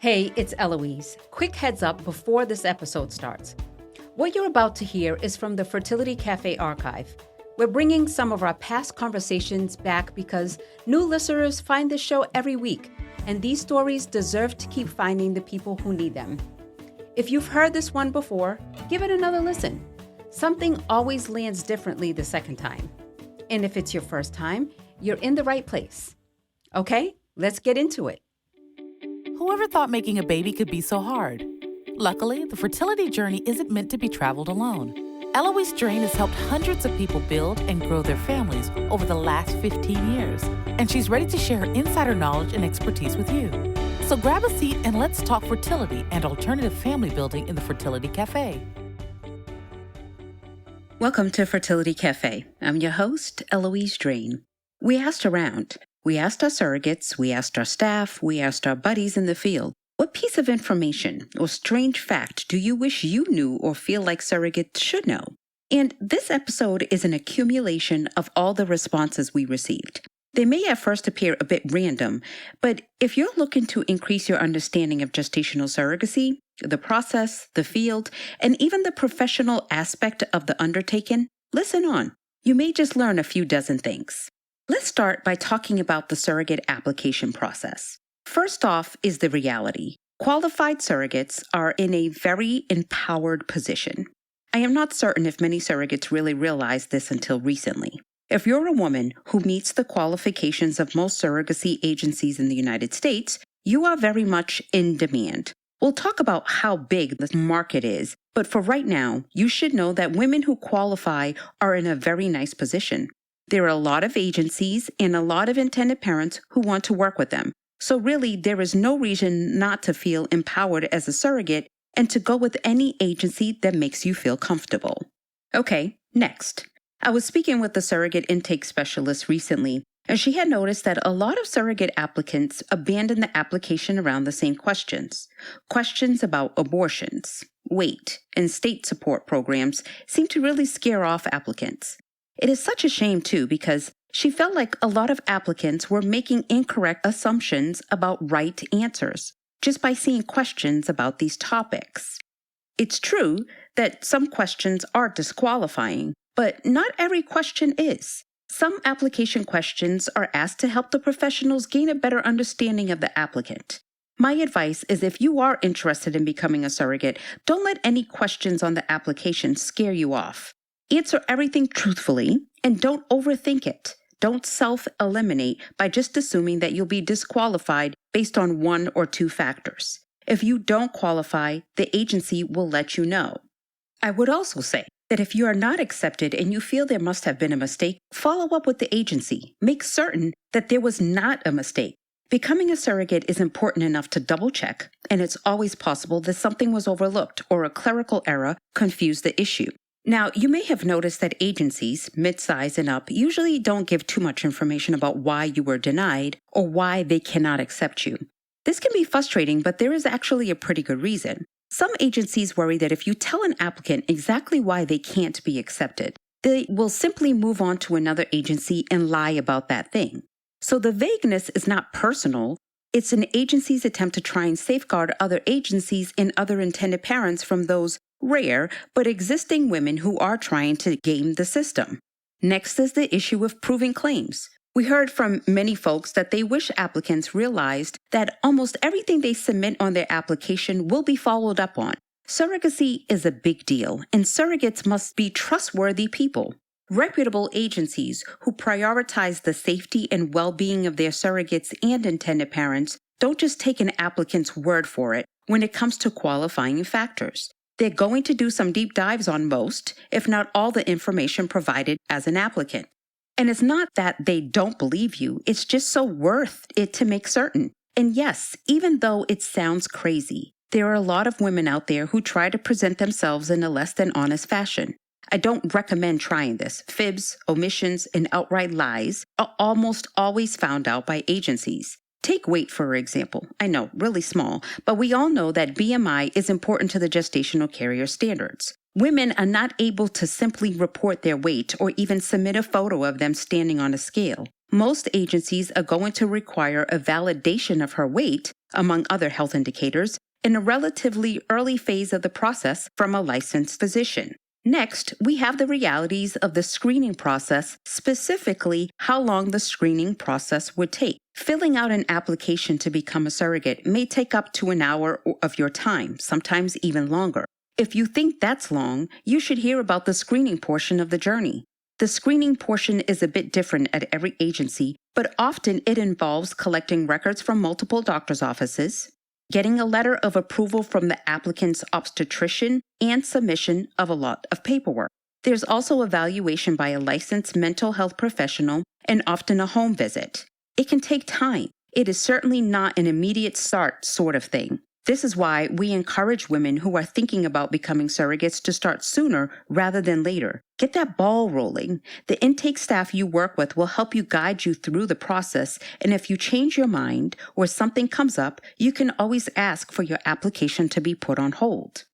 Hey, it's Eloise. Quick heads up before this episode starts. What you're about to hear is from the Fertility Café archive. We're bringing some of our past conversations back because new listeners find this show every week, and these stories deserve to keep finding the people who need them. If you've heard this one before, give it another listen. Something always lands differently the second time. And if it's your first time, you're in the right place. Okay, let's get into it. Whoever thought making a baby could be so hard? Luckily, the fertility journey isn't meant to be traveled alone. Eloise Drane has helped hundreds of people build and grow their families over the last 15 years, and she's ready to share her insider knowledge and expertise with you. So grab a seat and let's talk fertility and alternative family building in the Fertility Café. Welcome to Fertility Café. I'm your host, Eloise Drane. We asked around. We asked our surrogates, we asked our staff, we asked our buddies in the field, what piece of information or strange fact do you wish you knew or feel like surrogates should know? And this episode is an accumulation of all the responses we received. They may at first appear a bit random, but if you're looking to increase your understanding of gestational surrogacy, the process, the field, and even the professional aspect of the undertaking, listen on. You may just learn a few dozen things. Let's start by talking about the surrogate application process. First off is the reality. Qualified surrogates are in a very empowered position. I am not certain if many surrogates really realized this until recently. If you're a woman who meets the qualifications of most surrogacy agencies in the United States, you are very much in demand. We'll talk about how big the market is, but for right now, you should know that women who qualify are in a very nice position. There are a lot of agencies and a lot of intended parents who want to work with them. So really, there is no reason not to feel empowered as a surrogate and to go with any agency that makes you feel comfortable. Okay, next. I was speaking with the surrogate intake specialist recently, and she had noticed that a lot of surrogate applicants abandon the application around the same questions. Questions about abortions, weight, and state support programs seem to really scare off applicants. It is such a shame, too, because she felt like a lot of applicants were making incorrect assumptions about right answers just by seeing questions about these topics. It's true that some questions are disqualifying, but not every question is. Some application questions are asked to help the professionals gain a better understanding of the applicant. My advice is if you are interested in becoming a surrogate, don't let any questions on the application scare you off. Answer everything truthfully and don't overthink it. Don't self-eliminate by just assuming that you'll be disqualified based on one or two factors. If you don't qualify, the agency will let you know. I would also say that if you are not accepted and you feel there must have been a mistake, follow up with the agency. Make certain that there was not a mistake. Becoming a surrogate is important enough to double-check, and it's always possible that something was overlooked or a clerical error confused the issue. Now, you may have noticed that agencies, mid-size and up, usually don't give too much information about why you were denied or why they cannot accept you. This can be frustrating, but there is actually a pretty good reason. Some agencies worry that if you tell an applicant exactly why they can't be accepted, they will simply move on to another agency and lie about that thing. So the vagueness is not personal. It's an agency's attempt to try and safeguard other agencies and other intended parents from those rare but existing women who are trying to game the system. Next is the issue of proving claims. We heard from many folks that they wish applicants realized that almost everything they submit on their application will be followed up on. Surrogacy is a big deal, and surrogates must be trustworthy people. Reputable agencies who prioritize the safety and well-being of their surrogates and intended parents don't just take an applicant's word for it when it comes to qualifying factors. They're going to do some deep dives on most, if not all, the information provided as an applicant. And it's not that they don't believe you, it's just so worth it to make certain. And yes, even though it sounds crazy, there are a lot of women out there who try to present themselves in a less than honest fashion. I don't recommend trying this. Fibs, omissions, and outright lies are almost always found out by agencies. Take weight, for example. I know, really small, but we all know that BMI is important to the gestational carrier standards. Women are not able to simply report their weight or even submit a photo of them standing on a scale. Most agencies are going to require a validation of her weight among other health indicators, in a relatively early phase of the process from a licensed physician. Next, we have the realities of the screening process, specifically how long the screening process would take. Filling out an application to become a surrogate may take up to an hour of your time, sometimes even longer. If you think that's long, you should hear about the screening portion of the journey. The screening portion is a bit different at every agency, but often it involves collecting records from multiple doctor's offices, getting a letter of approval from the applicant's obstetrician, and submission of a lot of paperwork. There's also evaluation by a licensed mental health professional and often a home visit. It can take time. It is certainly not an immediate start sort of thing. This is why we encourage women who are thinking about becoming surrogates to start sooner rather than later. Get that ball rolling. The intake staff you work with will help you guide you through the process, and if you change your mind or something comes up, you can always ask for your application to be put on hold.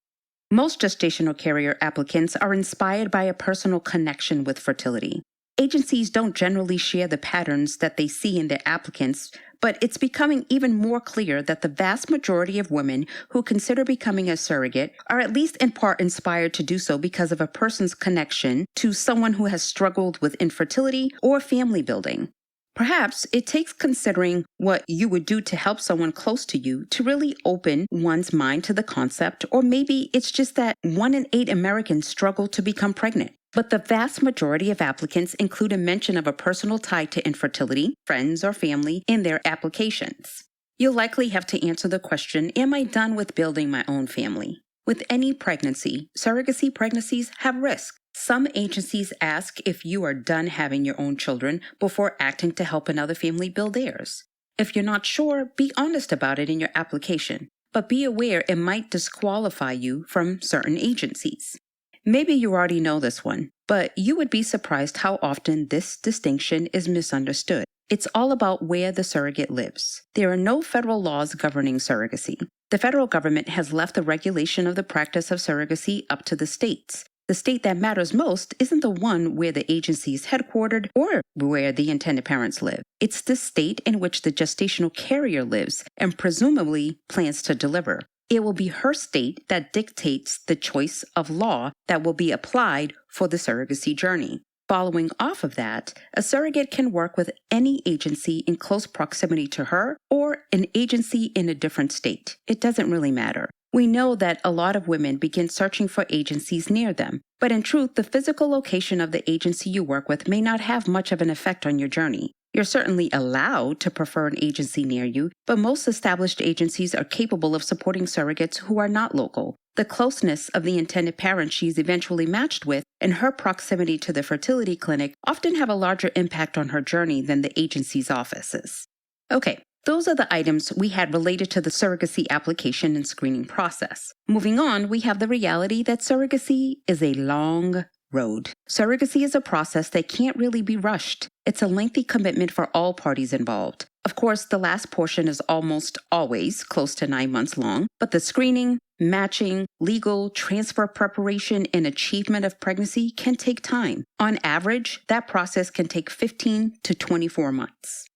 Most gestational carrier applicants are inspired by a personal connection with fertility. Agencies don't generally share the patterns that they see in their applicants, but it's becoming even more clear that the vast majority of women who consider becoming a surrogate are at least in part inspired to do so because of a person's connection to someone who has struggled with infertility or family building. Perhaps it takes considering what you would do to help someone close to you to really open one's mind to the concept, or maybe it's just that 1 in 8 Americans struggle to become pregnant. But the vast majority of applicants include a mention of a personal tie to infertility, friends, or family in their applications. You'll likely have to answer the question, am I done with building my own family? With any pregnancy, surrogacy pregnancies have risk. Some agencies ask if you are done having your own children before acting to help another family build theirs. If you're not sure, be honest about it in your application, but be aware it might disqualify you from certain agencies. Maybe you already know this one, but you would be surprised how often this distinction is misunderstood. It's all about where the surrogate lives. There are no federal laws governing surrogacy. The federal government has left the regulation of the practice of surrogacy up to the states. The state that matters most isn't the one where the agency is headquartered or where the intended parents live. It's the state in which the gestational carrier lives and presumably plans to deliver. It will be her state that dictates the choice of law that will be applied for the surrogacy journey. Following off of that, a surrogate can work with any agency in close proximity to her or an agency in a different state. It doesn't really matter. We know that a lot of women begin searching for agencies near them, but in truth, the physical location of the agency you work with may not have much of an effect on your journey. You're certainly allowed to prefer an agency near you, but most established agencies are capable of supporting surrogates who are not local. The closeness of the intended parent she's eventually matched with and her proximity to the fertility clinic often have a larger impact on her journey than the agency's offices. Okay, those are the items we had related to the surrogacy application and screening process. Moving on, we have the reality that surrogacy is a long road. Surrogacy is a process that can't really be rushed. It's a lengthy commitment for all parties involved. Of course, the last portion is almost always close to 9 months long, but the screening, matching, legal, transfer preparation, and achievement of pregnancy can take time. On average, that process can take 15 to 24 months.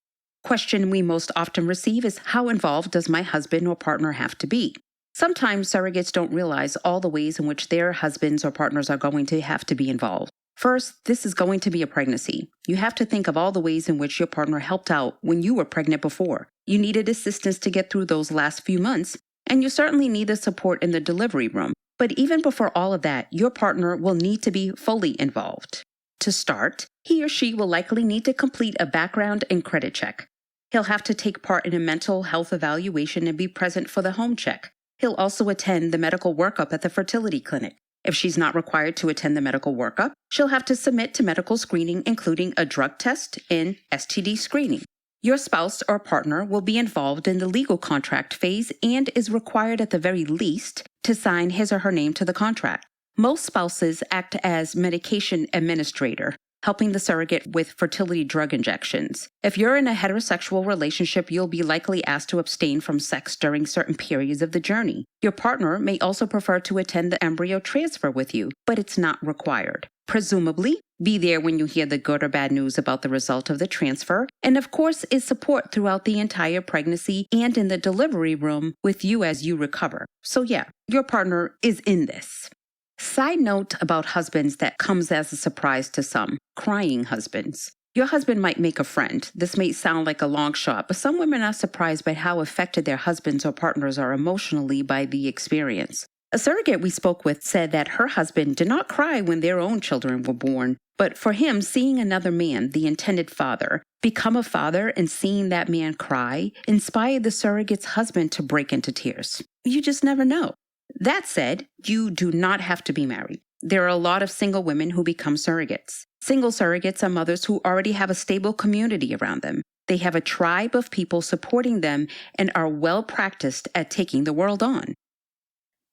Question we most often receive is, how involved does my husband or partner have to be? Sometimes surrogates don't realize all the ways in which their husbands or partners are going to have to be involved. First, this is going to be a pregnancy. You have to think of all the ways in which your partner helped out when you were pregnant before. You needed assistance to get through those last few months, and you certainly need the support in the delivery room. But even before all of that, your partner will need to be fully involved. To start, he or she will likely need to complete a background and credit check. He'll have to take part in a mental health evaluation and be present for the home check. He'll also attend the medical workup at the fertility clinic. If she's not required to attend the medical workup, she'll have to submit to medical screening, including a drug test and STD screening. Your spouse or partner will be involved in the legal contract phase and is required at the very least to sign his or her name to the contract. Most spouses act as medication administrator, helping the surrogate with fertility drug injections. If you're in a heterosexual relationship, you'll be likely asked to abstain from sex during certain periods of the journey. Your partner may also prefer to attend the embryo transfer with you, but it's not required. Presumably, be there when you hear the good or bad news about the result of the transfer, and of course is support throughout the entire pregnancy and in the delivery room with you as you recover. So yeah, your partner is in this. Side note about husbands that comes as a surprise to some: crying husbands. Your husband might make a friend. This may sound like a long shot, but some women are surprised by how affected their husbands or partners are emotionally by the experience. A surrogate we spoke with said that her husband did not cry when their own children were born, but for him, seeing another man, the intended father, become a father and seeing that man cry inspired the surrogate's husband to break into tears. You just never know. That said, you do not have to be married. There are a lot of single women who become surrogates. Single surrogates are mothers who already have a stable community around them. They have a tribe of people supporting them and are well practiced at taking the world on.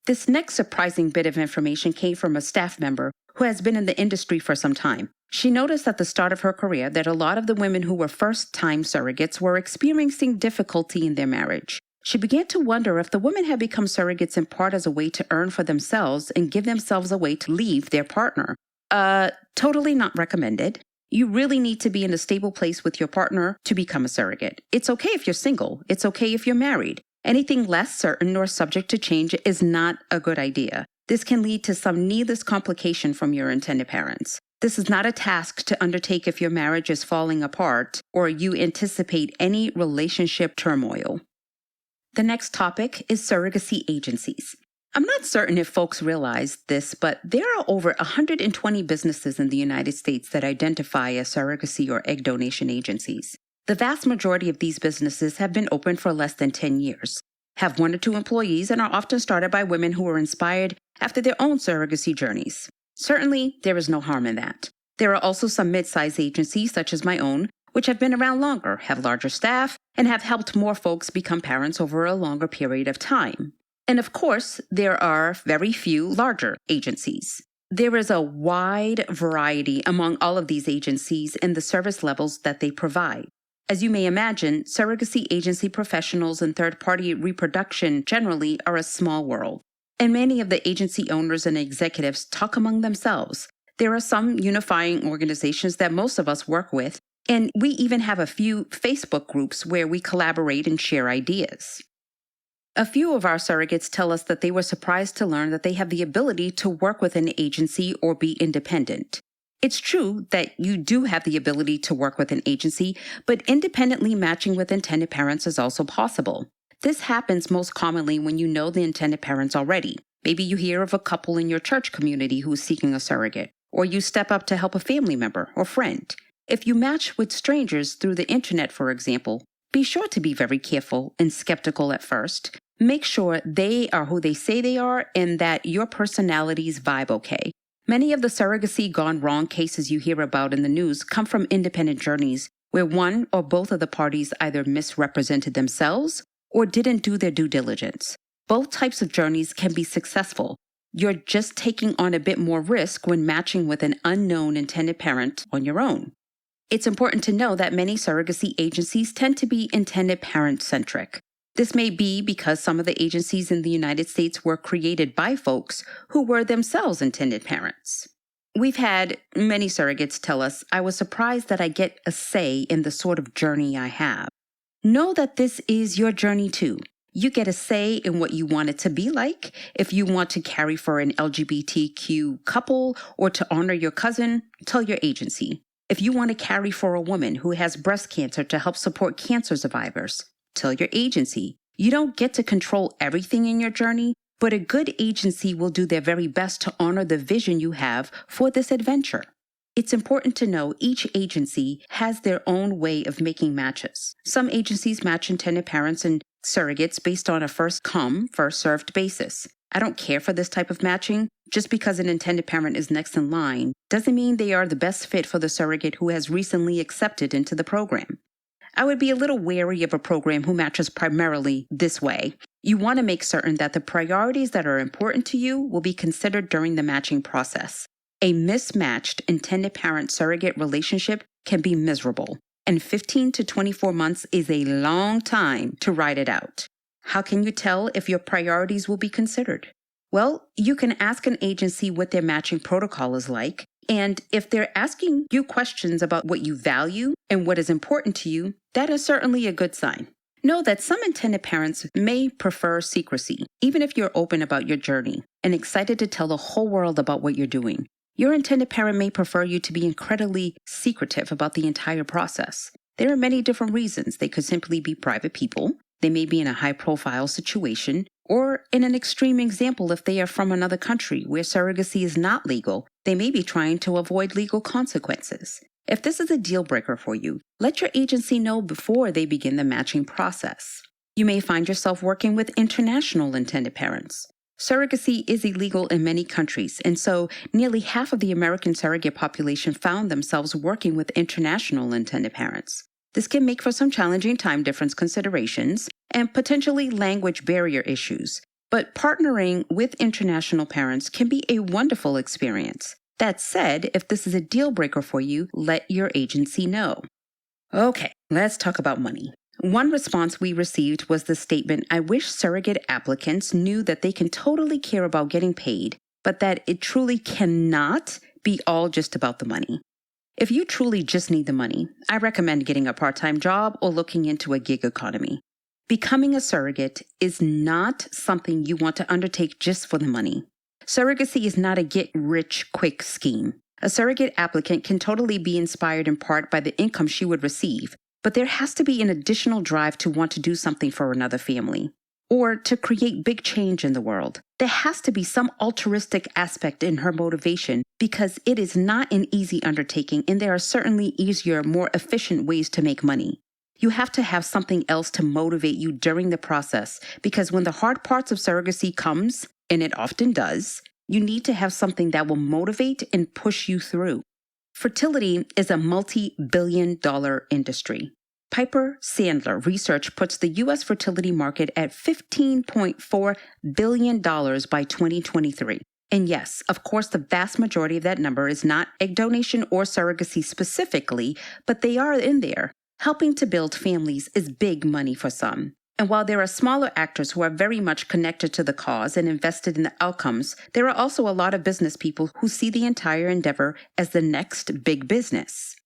This next surprising bit of information came from a staff member who has been in the industry for some time. She noticed at the start of her career that a lot of the women who were first-time surrogates were experiencing difficulty in their marriage. She began to wonder if the women had become surrogates in part as a way to earn for themselves and give themselves a way to leave their partner. Totally not recommended. You really need to be in a stable place with your partner to become a surrogate. It's okay if you're single. It's okay if you're married. Anything less certain or subject to change is not a good idea. This can lead to some needless complication from your intended parents. This is not a task to undertake if your marriage is falling apart or you anticipate any relationship turmoil. The next topic is surrogacy agencies. I'm not certain if folks realize this, but there are over 120 businesses in the United States that identify as surrogacy or egg donation agencies. The vast majority of these businesses have been open for less than 10 years, have 1 or 2 employees, and are often started by women who were inspired after their own surrogacy journeys. Certainly, there is no harm in that. There are also some mid-sized agencies, such as my own, which have been around longer, have larger staff, and have helped more folks become parents over a longer period of time. And of course, there are very few larger agencies. There is a wide variety among all of these agencies in the service levels that they provide. As you may imagine, surrogacy agency professionals and third-party reproduction generally are a small world, and many of the agency owners and executives talk among themselves. There are some unifying organizations that most of us work with, and we even have a few Facebook groups where we collaborate and share ideas. A few of our surrogates tell us that they were surprised to learn that they have the ability to work with an agency or be independent. It's true that you do have the ability to work with an agency, but independently matching with intended parents is also possible. This happens most commonly when you know the intended parents already. Maybe you hear of a couple in your church community who's seeking a surrogate, or you step up to help a family member or friend. If you match with strangers through the internet, for example, be sure to be very careful and skeptical at first. Make sure they are who they say they are and that your personalities vibe okay. Many of the surrogacy gone wrong cases you hear about in the news come from independent journeys where one or both of the parties either misrepresented themselves or didn't do their due diligence. Both types of journeys can be successful. You're just taking on a bit more risk when matching with an unknown intended parent on your own. It's important to know that many surrogacy agencies tend to be intended parent-centric. This may be because some of the agencies in the United States were created by folks who were themselves intended parents. We've had many surrogates tell us, "I was surprised that I get a say in the sort of journey I have." Know that this is your journey too. You get a say in what you want it to be like. If you want to carry for an LGBTQ couple or to honor your cousin, tell your agency. If you want to carry for a woman who has breast cancer to help support cancer survivors, tell your agency. You don't get to control everything in your journey, but a good agency will do their very best to honor the vision you have for this adventure. It's important to know each agency has their own way of making matches. Some agencies match intended parents and surrogates based on a first come, first served basis. I don't care for this type of matching. Just because an intended parent is next in line doesn't mean they are the best fit for the surrogate who has recently accepted into the program. I would be a little wary of a program who matches primarily this way. You want to make certain that the priorities that are important to you will be considered during the matching process. A mismatched intended parent surrogate relationship can be miserable, and 15 to 24 months is a long time to ride it out. How can you tell if your priorities will be considered? Well, you can ask an agency what their matching protocol is like And if they're asking you questions about what you value and what is important to you, that is certainly a good sign. Know that some intended parents may prefer secrecy, even if you're open about your journey and excited to tell the whole world about what you're doing. Your intended parent may prefer you to be incredibly secretive about the entire process. There are many different reasons. They could simply be private people. They may be in a high-profile situation, or in an extreme example, if they are from another country where surrogacy is not legal, they may be trying to avoid legal consequences. If this is a deal breaker for you, let your agency know before they begin the matching process. You may find yourself working with international intended parents. Surrogacy is illegal in many countries, and so nearly half of the American surrogate population found themselves working with international intended parents. This can make for some challenging time difference considerations and potentially language barrier issues, but partnering with international parents can be a wonderful experience. That said, if this is a deal breaker for you, let your agency know. Okay, let's talk about money. One response we received was the statement, "I wish surrogate applicants knew that they can totally care about getting paid, but that it truly cannot be all just about the money." If you truly just need the money, I recommend getting a part-time job or looking into a gig economy. Becoming a surrogate is not something you want to undertake just for the money. Surrogacy is not a get-rich-quick scheme. A surrogate applicant can totally be inspired in part by the income she would receive, but there has to be an additional drive to want to do something for another family, or to create big change in the world. There has to be some altruistic aspect in her motivation because it is not an easy undertaking and there are certainly easier, more efficient ways to make money. You have to have something else to motivate you during the process because when the hard parts of surrogacy comes, and it often does, you need to have something that will motivate and push you through. Fertility is a multi-billion-dollar industry. Piper Sandler research puts the U.S. fertility market at $15.4 billion by 2023. And yes, of course, the vast majority of that number is not egg donation or surrogacy specifically, but they are in there. Helping to build families is big money for some. And while there are smaller actors who are very much connected to the cause and invested in the outcomes, there are also a lot of business people who see the entire endeavor as the next big business.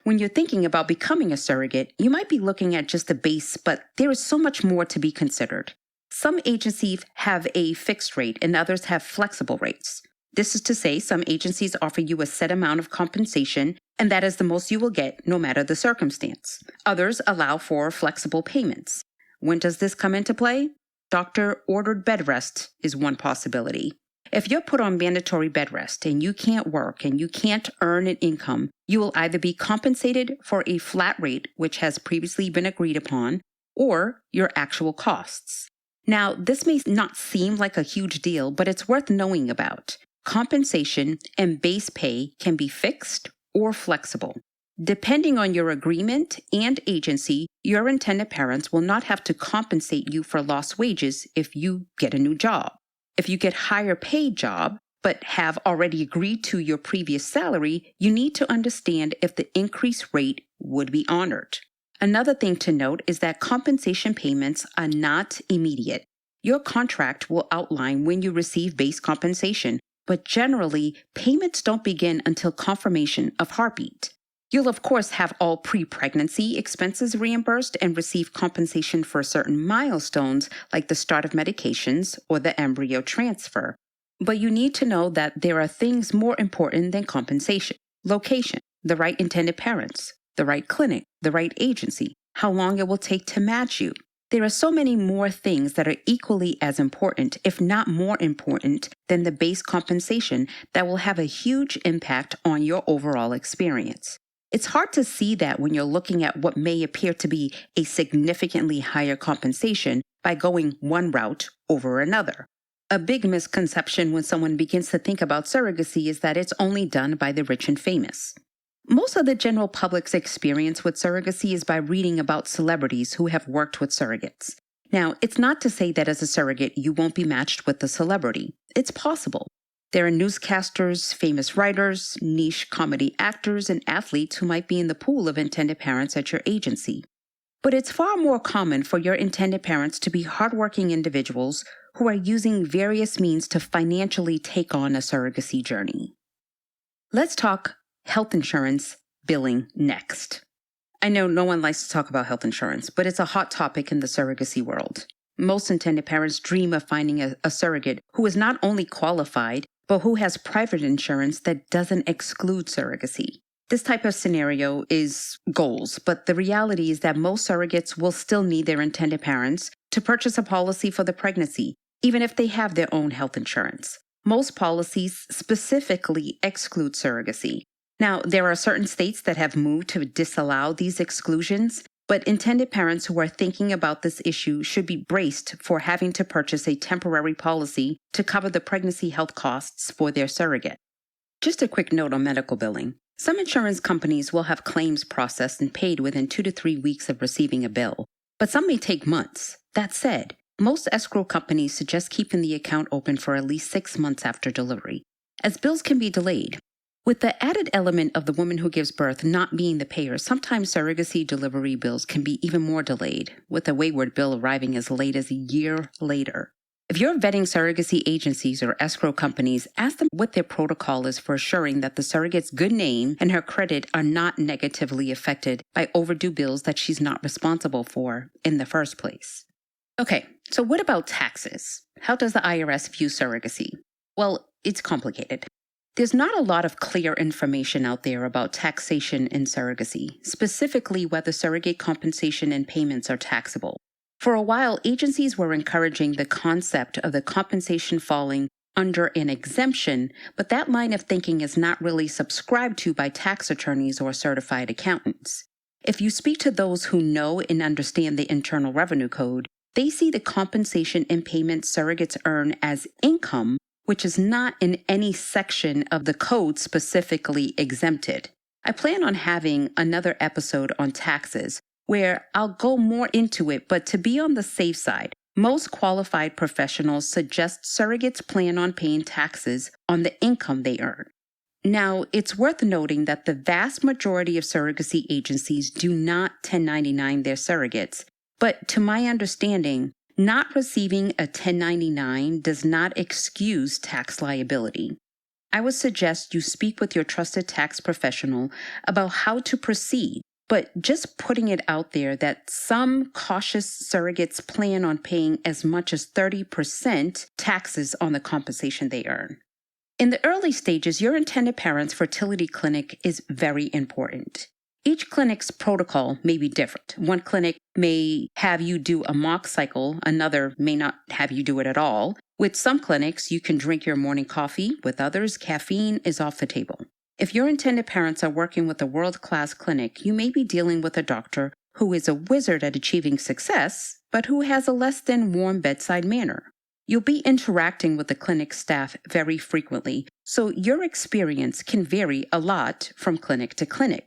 When you're thinking about becoming a surrogate, you might be looking at just the base, but there is so much more to be considered. Some agencies have a fixed rate and others have flexible rates. This is to say, some agencies offer you a set amount of compensation, and that is the most you will get no matter the circumstance. Others allow for flexible payments. When does this come into play? Doctor-ordered bed rest is one possibility. If you're put on mandatory bed rest and you can't work and you can't earn an income, you will either be compensated for a flat rate, which has previously been agreed upon, or your actual costs. Now, this may not seem like a huge deal, but it's worth knowing about. Compensation and base pay can be fixed or flexible. Depending on your agreement and agency, your intended parents will not have to compensate you for lost wages if you get a new job. If you get higher paid job, but have already agreed to your previous salary, you need to understand if the increased rate would be honored. Another thing to note is that compensation payments are not immediate. Your contract will outline when you receive base compensation, but generally, payments don't begin until confirmation of heartbeat. You'll of course have all pre-pregnancy expenses reimbursed and receive compensation for certain milestones like the start of medications or the embryo transfer. But you need to know that there are things more important than compensation. Location, the right intended parents, the right clinic, the right agency, how long it will take to match you. There are so many more things that are equally as important, if not more important, than the base compensation that will have a huge impact on your overall experience. It's hard to see that when you're looking at what may appear to be a significantly higher compensation by going one route over another. A big misconception when someone begins to think about surrogacy is that it's only done by the rich and famous. Most of the general public's experience with surrogacy is by reading about celebrities who have worked with surrogates. Now, it's not to say that as a surrogate you won't be matched with a celebrity. It's possible. There are newscasters, famous writers, niche comedy actors, and athletes who might be in the pool of intended parents at your agency. But it's far more common for your intended parents to be hardworking individuals who are using various means to financially take on a surrogacy journey. Let's talk health insurance billing next. I know no one likes to talk about health insurance, but it's a hot topic in the surrogacy world. Most intended parents dream of finding a surrogate who is not only qualified, but who has private insurance that doesn't exclude surrogacy. This type of scenario is goals, but the reality is that most surrogates will still need their intended parents to purchase a policy for the pregnancy, even if they have their own health insurance. Most policies specifically exclude surrogacy. Now, there are certain states that have moved to disallow these exclusions, but intended parents who are thinking about this issue should be braced for having to purchase a temporary policy to cover the pregnancy health costs for their surrogate. Just a quick note on medical billing. Some insurance companies will have claims processed and paid within 2 to 3 weeks of receiving a bill, but some may take months. That said, most escrow companies suggest keeping the account open for at least 6 months after delivery, as bills can be delayed. With the added element of the woman who gives birth not being the payer, sometimes surrogacy delivery bills can be even more delayed, with a wayward bill arriving as late as a year later. If you're vetting surrogacy agencies or escrow companies, ask them what their protocol is for assuring that the surrogate's good name and her credit are not negatively affected by overdue bills that she's not responsible for in the first place. Okay, so what about taxes? How does the IRS view surrogacy? Well, it's complicated. There's not a lot of clear information out there about taxation in surrogacy, specifically whether surrogate compensation and payments are taxable. For a while, agencies were encouraging the concept of the compensation falling under an exemption, but that line of thinking is not really subscribed to by tax attorneys or certified accountants. If you speak to those who know and understand the Internal Revenue Code, they see the compensation and payments surrogates earn as income, which is not in any section of the code specifically exempted. I plan on having another episode on taxes where I'll go more into it, but to be on the safe side, most qualified professionals suggest surrogates plan on paying taxes on the income they earn. Now, it's worth noting that the vast majority of surrogacy agencies do not 1099 their surrogates, but to my understanding, not receiving a 1099 does not excuse tax liability. I would suggest you speak with your trusted tax professional about how to proceed, but just putting it out there that some cautious surrogates plan on paying as much as 30% taxes on the compensation they earn. In the early stages, your intended parent's fertility clinic is very important. Each clinic's protocol may be different. One clinic may have you do a mock cycle, another may not have you do it at all. With some clinics, you can drink your morning coffee. With others, caffeine is off the table. If your intended parents are working with a world-class clinic, you may be dealing with a doctor who is a wizard at achieving success, but who has a less than warm bedside manner. You'll be interacting with the clinic staff very frequently, so your experience can vary a lot from clinic to clinic.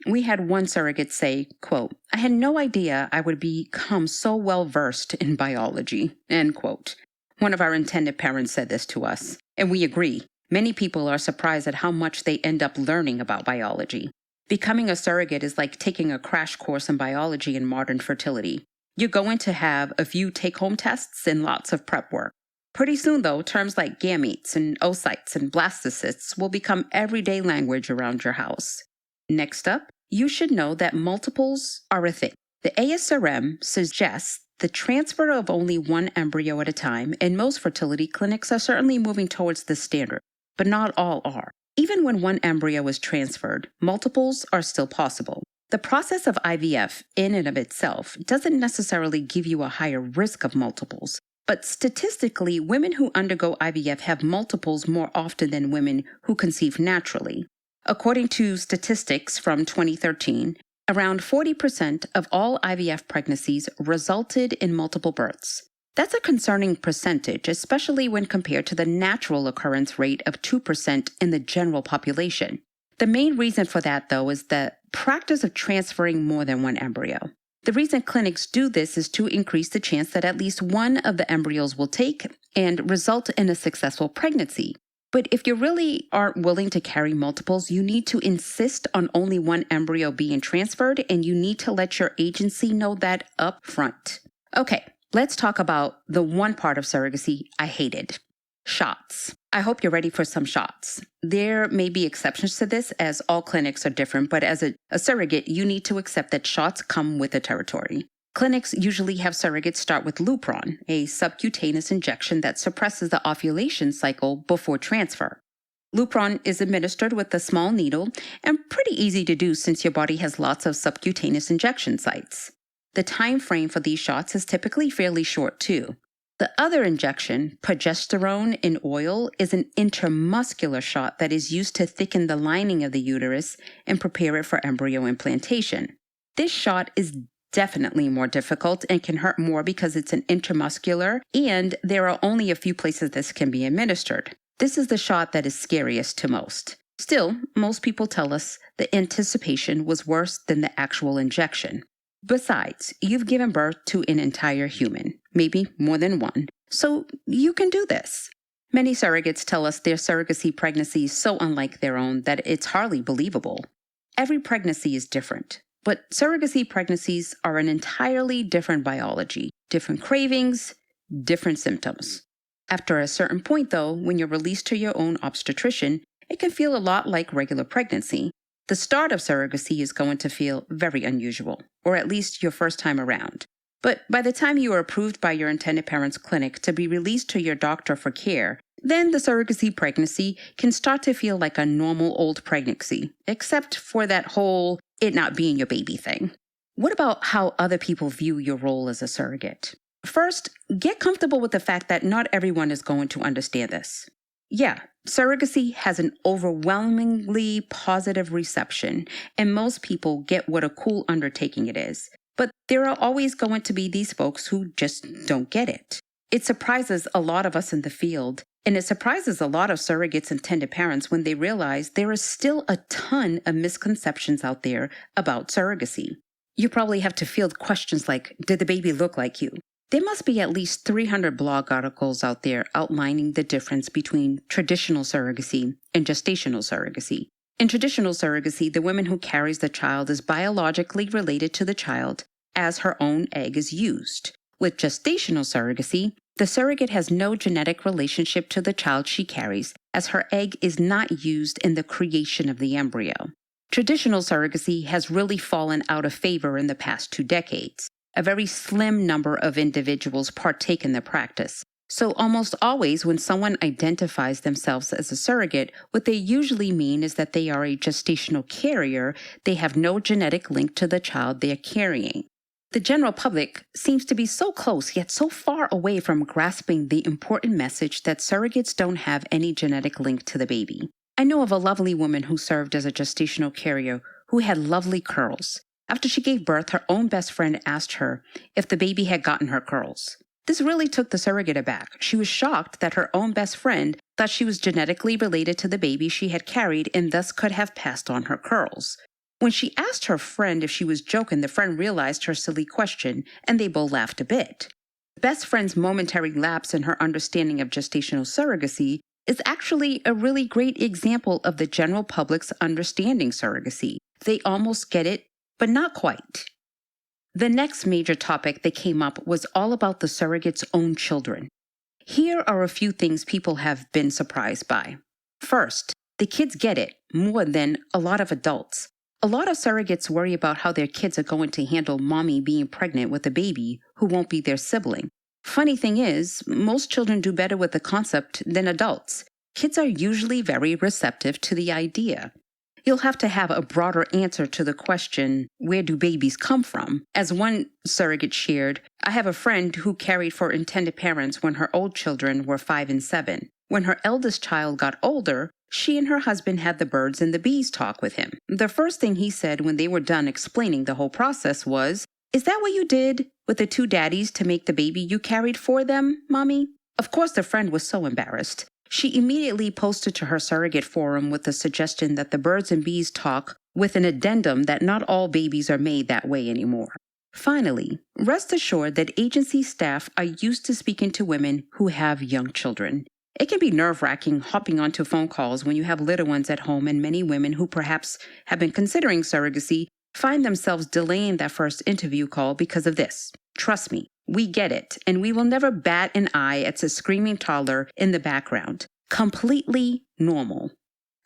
We had one surrogate say, quote, "I had no idea I would become so well-versed in biology," end quote. One of our intended parents said this to us, and we agree. Many people are surprised at how much they end up learning about biology. Becoming a surrogate is like taking a crash course in biology and modern fertility. You're going to have a few take-home tests and lots of prep work. Pretty soon, though, terms like gametes and oocytes and blastocysts will become everyday language around your house. Next up, you should know that multiples are a thing. The ASRM suggests the transfer of only one embryo at a time, and most fertility clinics are certainly moving towards this standard, but not all are. Even when one embryo is transferred, multiples are still possible. The process of IVF in and of itself doesn't necessarily give you a higher risk of multiples, but statistically, women who undergo IVF have multiples more often than women who conceive naturally. According to statistics from 2013, around 40% of all IVF pregnancies resulted in multiple births. That's a concerning percentage, especially when compared to the natural occurrence rate of 2% in the general population. The main reason for that, though, is the practice of transferring more than one embryo. The reason clinics do this is to increase the chance that at least one of the embryos will take and result in a successful pregnancy. But if you really aren't willing to carry multiples, you need to insist on only one embryo being transferred, and you need to let your agency know that up front. Okay, let's talk about the one part of surrogacy I hated. Shots. I hope you're ready for some shots. There may be exceptions to this, as all clinics are different, but as a surrogate, you need to accept that shots come with the territory. Clinics usually have surrogates start with Lupron, a subcutaneous injection that suppresses the ovulation cycle before transfer. Lupron is administered with a small needle and pretty easy to do since your body has lots of subcutaneous injection sites. The time frame for these shots is typically fairly short too. The other injection, progesterone in oil, is an intramuscular shot that is used to thicken the lining of the uterus and prepare it for embryo implantation. This shot is definitely more difficult and can hurt more because it's an intramuscular and there are only a few places this can be administered. This is the shot that is scariest to most. Still, most people tell us the anticipation was worse than the actual injection. Besides, you've given birth to an entire human, maybe more than one, so you can do this. Many surrogates tell us their surrogacy pregnancy is so unlike their own that it's hardly believable. Every pregnancy is different, but surrogacy pregnancies are an entirely different biology, different cravings, different symptoms. After a certain point, though, when you're released to your own obstetrician, it can feel a lot like regular pregnancy. The start of surrogacy is going to feel very unusual, or at least your first time around. But by the time you are approved by your intended parent's clinic to be released to your doctor for care, then the surrogacy pregnancy can start to feel like a normal old pregnancy, except for that whole it not being your baby thing. What about how other people view your role as a surrogate? First, get comfortable with the fact that not everyone is going to understand this. Yeah, surrogacy has an overwhelmingly positive reception, and most people get what a cool undertaking it is. But there are always going to be these folks who just don't get it. It surprises a lot of us in the field, and it surprises a lot of surrogates and intended parents when they realize there is still a ton of misconceptions out there about surrogacy. You probably have to field questions like, did the baby look like you? There must be at least 300 blog articles out there outlining the difference between traditional surrogacy and gestational surrogacy. In traditional surrogacy, the woman who carries the child is biologically related to the child as her own egg is used. With gestational surrogacy, the surrogate has no genetic relationship to the child she carries, as her egg is not used in the creation of the embryo. Traditional surrogacy has really fallen out of favor in the past 2 decades. A very slim number of individuals partake in the practice. So almost always when someone identifies themselves as a surrogate, what they usually mean is that they are a gestational carrier. They have no genetic link to the child they are carrying. The general public seems to be so close yet so far away from grasping the important message that surrogates don't have any genetic link to the baby. I know of a lovely woman who served as a gestational carrier who had lovely curls. After she gave birth, her own best friend asked her if the baby had gotten her curls. This really took the surrogate aback. She was shocked that her own best friend thought she was genetically related to the baby she had carried and thus could have passed on her curls. When she asked her friend if she was joking, the friend realized her silly question, and they both laughed a bit. Best friend's momentary lapse in her understanding of gestational surrogacy is actually a really great example of the general public's understanding surrogacy. They almost get it, but not quite. The next major topic that came up was all about the surrogate's own children. Here are a few things people have been surprised by. First, the kids get it more than a lot of adults. A lot of surrogates worry about how their kids are going to handle mommy being pregnant with a baby who won't be their sibling. Funny thing is, most children do better with the concept than adults. Kids are usually very receptive to the idea. You'll have to have a broader answer to the question, where do babies come from? As one surrogate shared, I have a friend who carried for intended parents when her old children were 5 and 7. When her eldest child got older, she and her husband had the birds and the bees talk with him. The first thing he said when they were done explaining the whole process was, "Is that what you did with the 2 daddies to make the baby you carried for them, Mommy?" Of course, the friend was so embarrassed. She immediately posted to her surrogate forum with the suggestion that the birds and bees talk, with an addendum that not all babies are made that way anymore. Finally, rest assured that agency staff are used to speaking to women who have young children. It can be nerve-wracking hopping onto phone calls when you have little ones at home, and many women who perhaps have been considering surrogacy find themselves delaying that first interview call because of this. Trust me, We get it, and we will never bat an eye at a screaming toddler in the background. Completely normal.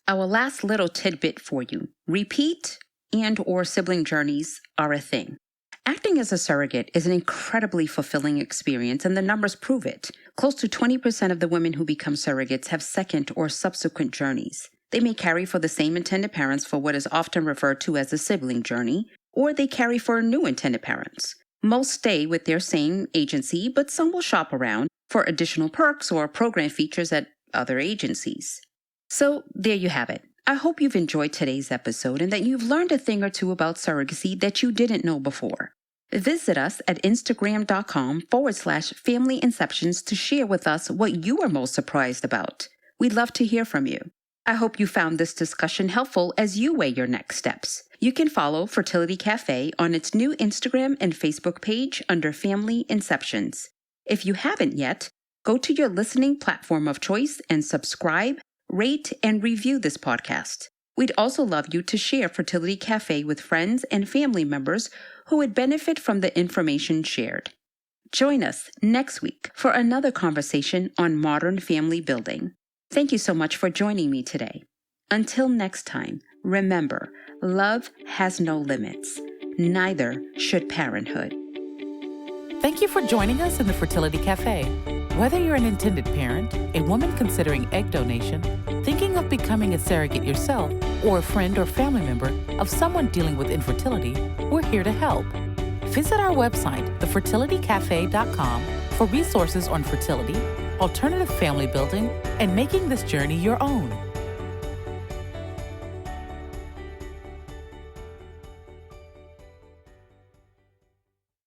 Our last little tidbit for you. Repeat and/or sibling journeys are a thing. Acting as a surrogate is an incredibly fulfilling experience, and the numbers prove it. Close to 20% of the women who become surrogates have second or subsequent journeys. They may carry for the same intended parents for what is often referred to as a sibling journey, or they carry for new intended parents. Most stay with their same agency, but some will shop around for additional perks or program features at other agencies. So there you have it. I hope you've enjoyed today's episode and that you've learned a thing or two about surrogacy that you didn't know before. Visit us at Instagram.com/Family Inceptions to share with us what you are most surprised about. We'd love to hear from you. I hope you found this discussion helpful as you weigh your next steps. You can follow Fertility Café on its new Instagram and Facebook page under Family Inceptions. If you haven't yet, go to your listening platform of choice and subscribe, rate, and review this podcast. We'd also love you to share Fertility Café with friends and family members who would benefit from the information shared. Join us next week for another conversation on modern family building. Thank you so much for joining me today. Until next time, remember, love has no limits. Neither should parenthood. Thank you for joining us in the Fertility Café. Whether you're an intended parent, a woman considering egg donation, thinking of becoming a surrogate yourself, or a friend or family member of someone dealing with infertility, we're here to help. Visit our website, thefertilitycafe.com, for resources on fertility, alternative family building, and making this journey your own.